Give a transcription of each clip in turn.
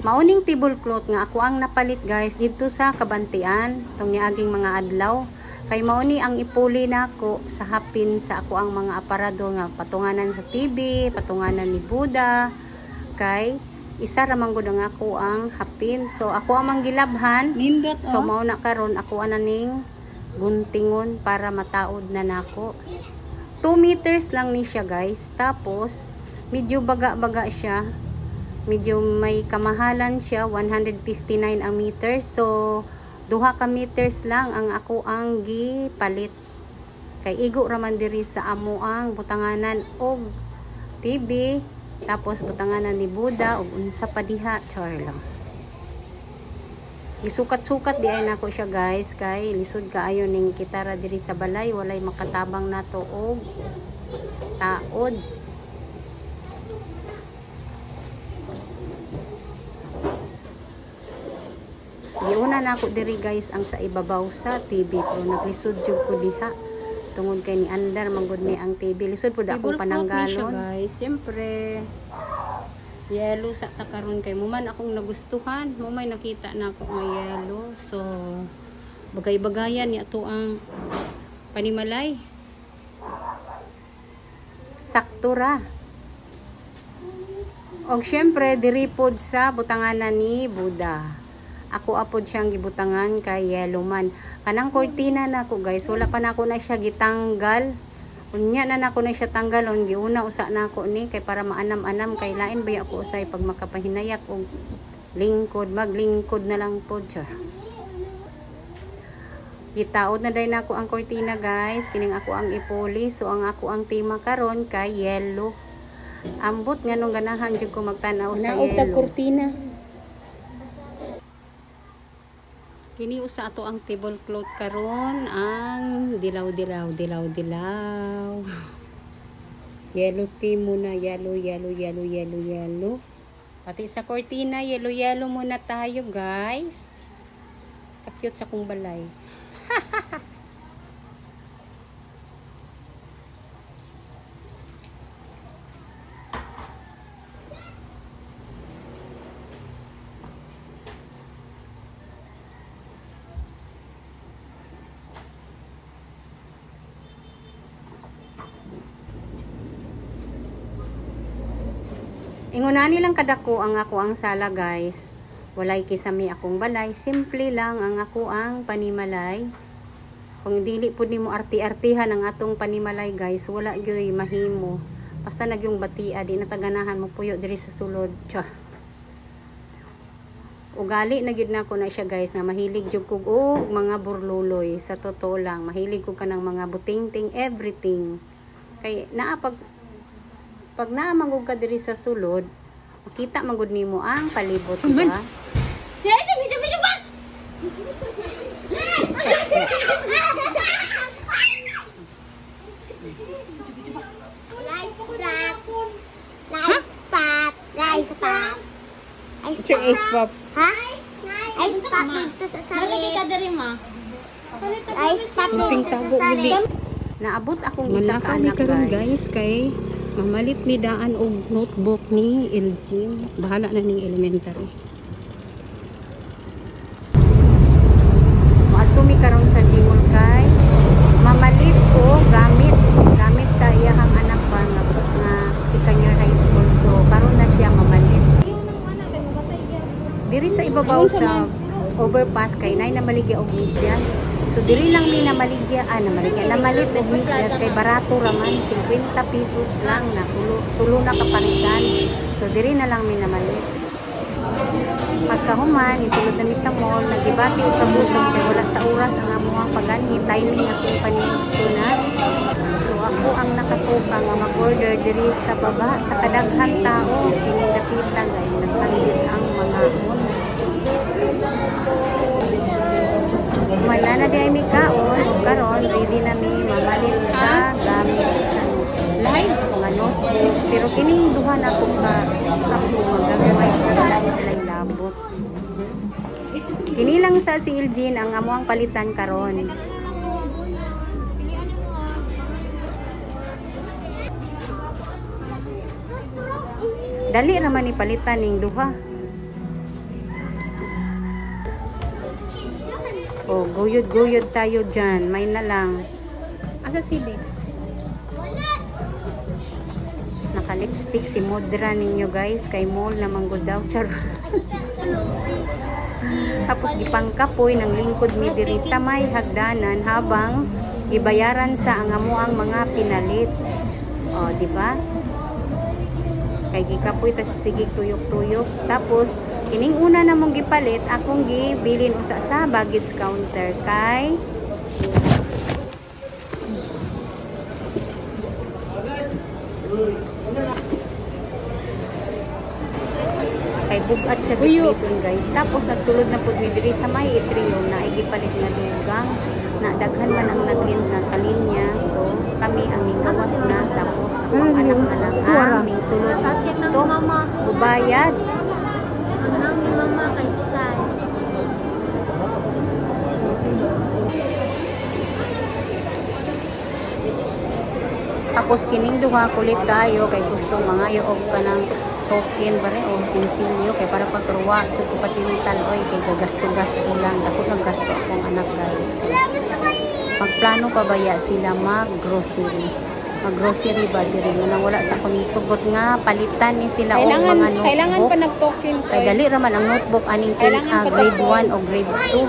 Mauning tablecloth nga ako ang napalit guys dito sa Kabantian, tong niaging mga adlaw. Kay mauni ang ipuli nako sa hapin sa ako ang mga aparador nga patunganan sa TV, patunganan ni Buddha. Kay isa ra man gud ang ako ang hapin. So ako ang manggilabhan. Nindot, So mao na karon ako ananing guntingon para mataod na nako. 2 meters lang ni siya guys. Tapos medyo baga-baga siya. Medyo may kamahalan siya, 159 ang meter. So duha ka meters lang ang ako ang gipalit. Kay igo raman diri sa amo ang butanganan og TV, tapos butanganan ni Buddha og unsa pa diha, char lang. Gisukat-sukat di ay nako siya guys, kay lisod kaayo ning kitara diri sa balay, walay makatabang nato og taod. Giuna na ako diri guys ang sa ibabaw sa TV, pero naglisod jud ko diha tungod kay ni andar manggod ni ang TV. Lisod pud ako pananggalon guys. Siyempre yellow sa takaron kay mo man akong nagustuhan, mo may nakita na ako nga yellow. So bagay-bagayan ni ato ang panimalay. Sakto ra. Og syempre diri pod sa butanganan ni Buddha. Ako apod siyang gibutangan kay yellow man. Kanang kortina na ako guys, wala pa na ako na siya gitanggal. Unya na nako na siya tanggalon, giuna usa na ako ni kay para maanam-anam kay lain ba ako usay pag makapahinayak og lingkod, maglingkod na lang pod siya. Gitaod na day nako ang kortina guys, kining ako ang ipuli. So ang ako ang tema karon kay yellow. Ambot nganong ganahan jud ko magtan-aw sa yellow. Naog kortina. Kini usa ato ang tablecloth karon ang dilaw. Yellow team muna, yellow. Pati sa kortina, yellow muna tayo guys. Cute sa kong balay. Ingunani lang kadako ang ako ang sala guys. Walay kisami akong balay, simple lang ang ako ang panimalay. Kung dili pud nimo arti-artihan ang atong panimalay guys, wala gyud mahimo. Basta nagyong batia di nataganahan mo puyo diri sa sulod. Tsa. Ugali na gyud nako na siya guys nga mahilig jud ko og mga burluloy. Sa totoo lang, mahilig ko kanang mga butingting everything. Kay naa pag naamangog ka diri sa sulod, makita magud nimo ang palibot, diba? Ice pop. Ha? Ice pop dito sa salit. Nalagay ka diri ma. Ice pop dito sa salit. Naabot akong isa ka anak guys kay mamalit ni daan og notebook ni Elgin. Bahala na ning elementary. Moadto mi karon sa Jimol kay mamalit ko gamit sa iyahang anak pa nga senior high school. So karon na siya mamalit. Diri sa ibabaw sa overpass kay nay namaligya og medyas. So diri lang mi namalit og medyas kay barato raman, 50 pesos lang na tulo na kaparisan. So diri na lang mi namalit. Pagkahuman isulod na mi sa mall, nagdebate og kabuton kay wala sa oras ang amuang pagani timing akong paningtunan. So ako ang nakatupa nga mag-order diri sa baba sa kadaghan tao kining dapitan guys, nagpanggit ang mga mon. Wala na di ay mi kaon, karon ready na mi mamalit sa gamit sa live mga notebook. Pero kining duha na ko ka ako magagaway ko na sila labot. Kini lang sa si Elgin ang amuang palitan karon. Dali raman ni palitan ning duha. Oh, guyod-guyod tayo dyan. May na lang. Asa sili? Naka-lipstick si Modra ninyo guys. Kay mall na manggod daw. Char. Tapos gipangkapoy ng lingkod mi diri sa may hagdanan habang gibayaran sa ang amuang mga pinalit. Oh, di ba? Kay gikapoy ta sige tuyok-tuyok. Tapos kining una namong gipalit akong gibilin usa sa baggage counter kay bugat siya dito guys. Tapos nagsulod na pud mi diri sa may itrium na igipalit nga dugang na daghan man ang kalinya. So kami ang ninggawas na tapos ang anak na lang ang ning sulod to ubayad. Tapos kining duha kulit kayo kay gusto mga og kanang token bare o sinsilyo kay para pagtuwa ko patintal oy kay gagasto-gasto lang dako naggasto akong anak guys. Magplano pa baya sila mag-grocery ba diri na wala sa kuning sugot nga palitan ni sila og mga notebook. Kailangan pa nag-token kay dali ra man ang notebook aning grade 1 o grade 2.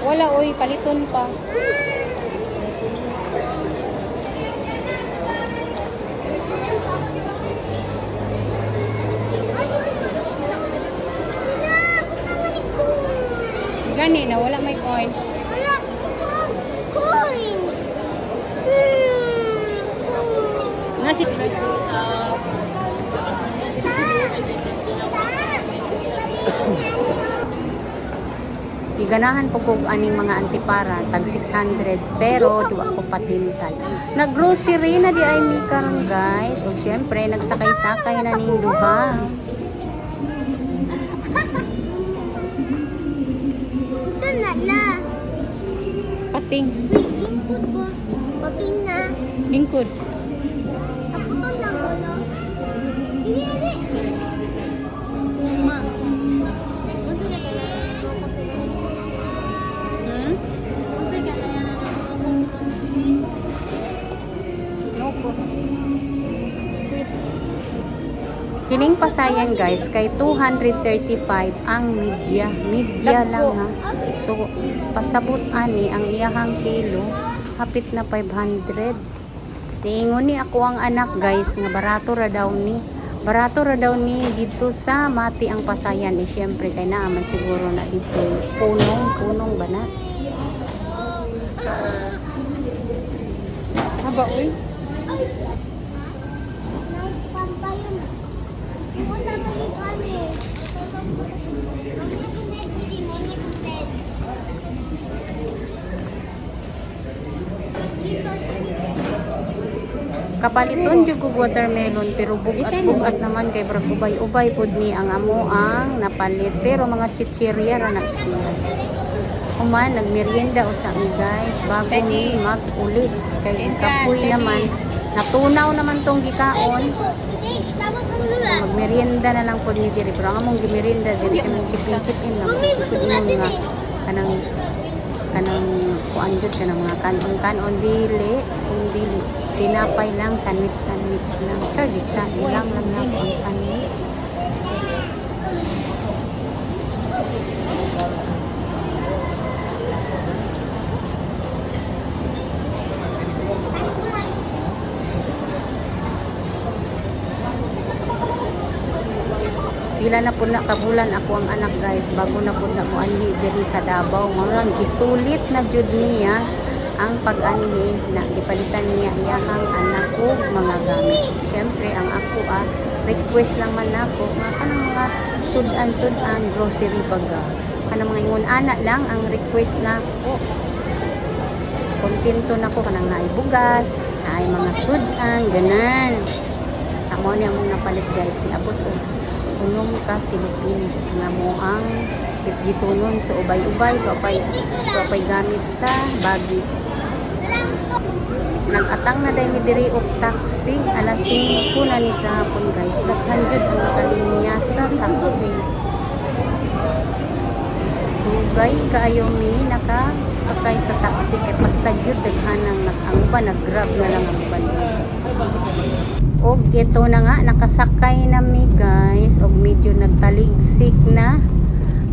Wala oy paliton pa. Gani na wala may coin. Wala coin. Nasi iganahan po ko aning mga antipara tag 600 pero duwa ko patintal. Nag-grocery na di ay mi karon guys. O syempre nagsakay-sakay na ning duha. Pating. Lingkod ba? Pating na. Lingkod. Ako to lang wala. Hindi. Ma. Unsa ka kaya? Unsa ka kaya? No po. Kining pasayan guys kay 235 ang media lang ha. So pasabot ani ang iyahang kilo hapit na 500. Tiingon ni ako ang anak guys nga barato ra daw ni dito sa Mati ang pasayan eh syempre kay naaman siguro na dito punong ba na. haba oy. Kapaliton jud ko watermelon pero bugat naman kay brag ubay pud ni ang amo ang napalit pero mga chichirya ra na siya. Human nagmerienda usa mi guys bago ni mag-ulit kay kapoy naman natunaw naman tong gikaon. Magmerienda na lang pud ni diri pero ang among gimerienda diri kanang chipin lang pud nga kanang kuan jud kanang mga kanon dili tinapay lang, sandwich lang. Sure, ditsa, ilang lang ang sandwich. Pila na po na kabulan ako ang anak guys, bago na po na mo anhi diri sa Davao. Marang gisulit na jud niya ang pag-anhi na gipalitan niya iyahang anak ko mga gamit. Syempre ang ako request lang man ako nga kanang mga sudan grocery baga. Kanang mga ingon ana lang ang request na ko. Kontento na ko kanang naay bugas, naay mga sudan, ganan. Amo ni among napalit guys, niabot ko. Unong ka silupin nga mo ang gitunon sa ubay-ubay papay gamit sa baggage. Nag-atang na dahil diri og taxi alas 5 na ni sa hapon guys. Daghan jud ang nakalinya sa taxi. dugay kaayo mi nakasakay sa taxi kay basta gyud daghanang ang uban nag-grab na lang ang uban. Og ito na nga nakasakay na mi guys og medyo nagtaligsik na.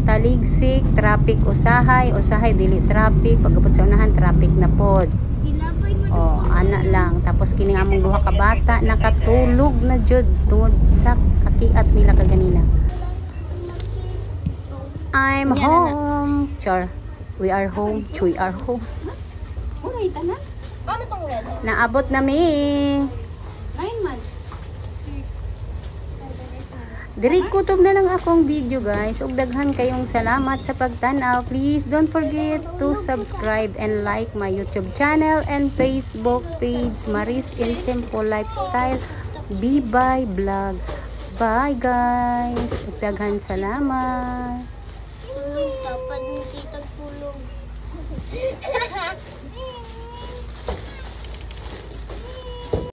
Taligsik, traffic usahay dili traffic, pagabot sa unahan traffic na pod. Oh, ana lang. Tapos kini among duha ka bata nakatulog na jud tungod sa kakiat nila kaganina. I'm home. Char. We are home. We are home. Uray tanan. Ano tong red? Naabot na mi. 9 months. Diri kutob na lang akong video guys. Ug daghan kayong salamat sa pagtan-aw. Please don't forget to subscribe and like my YouTube channel and Facebook page Maris in Simple Lifestyle Bibay Vlog. Bye guys. Ug daghan salamat. Tulog, tapad ni titag tulog.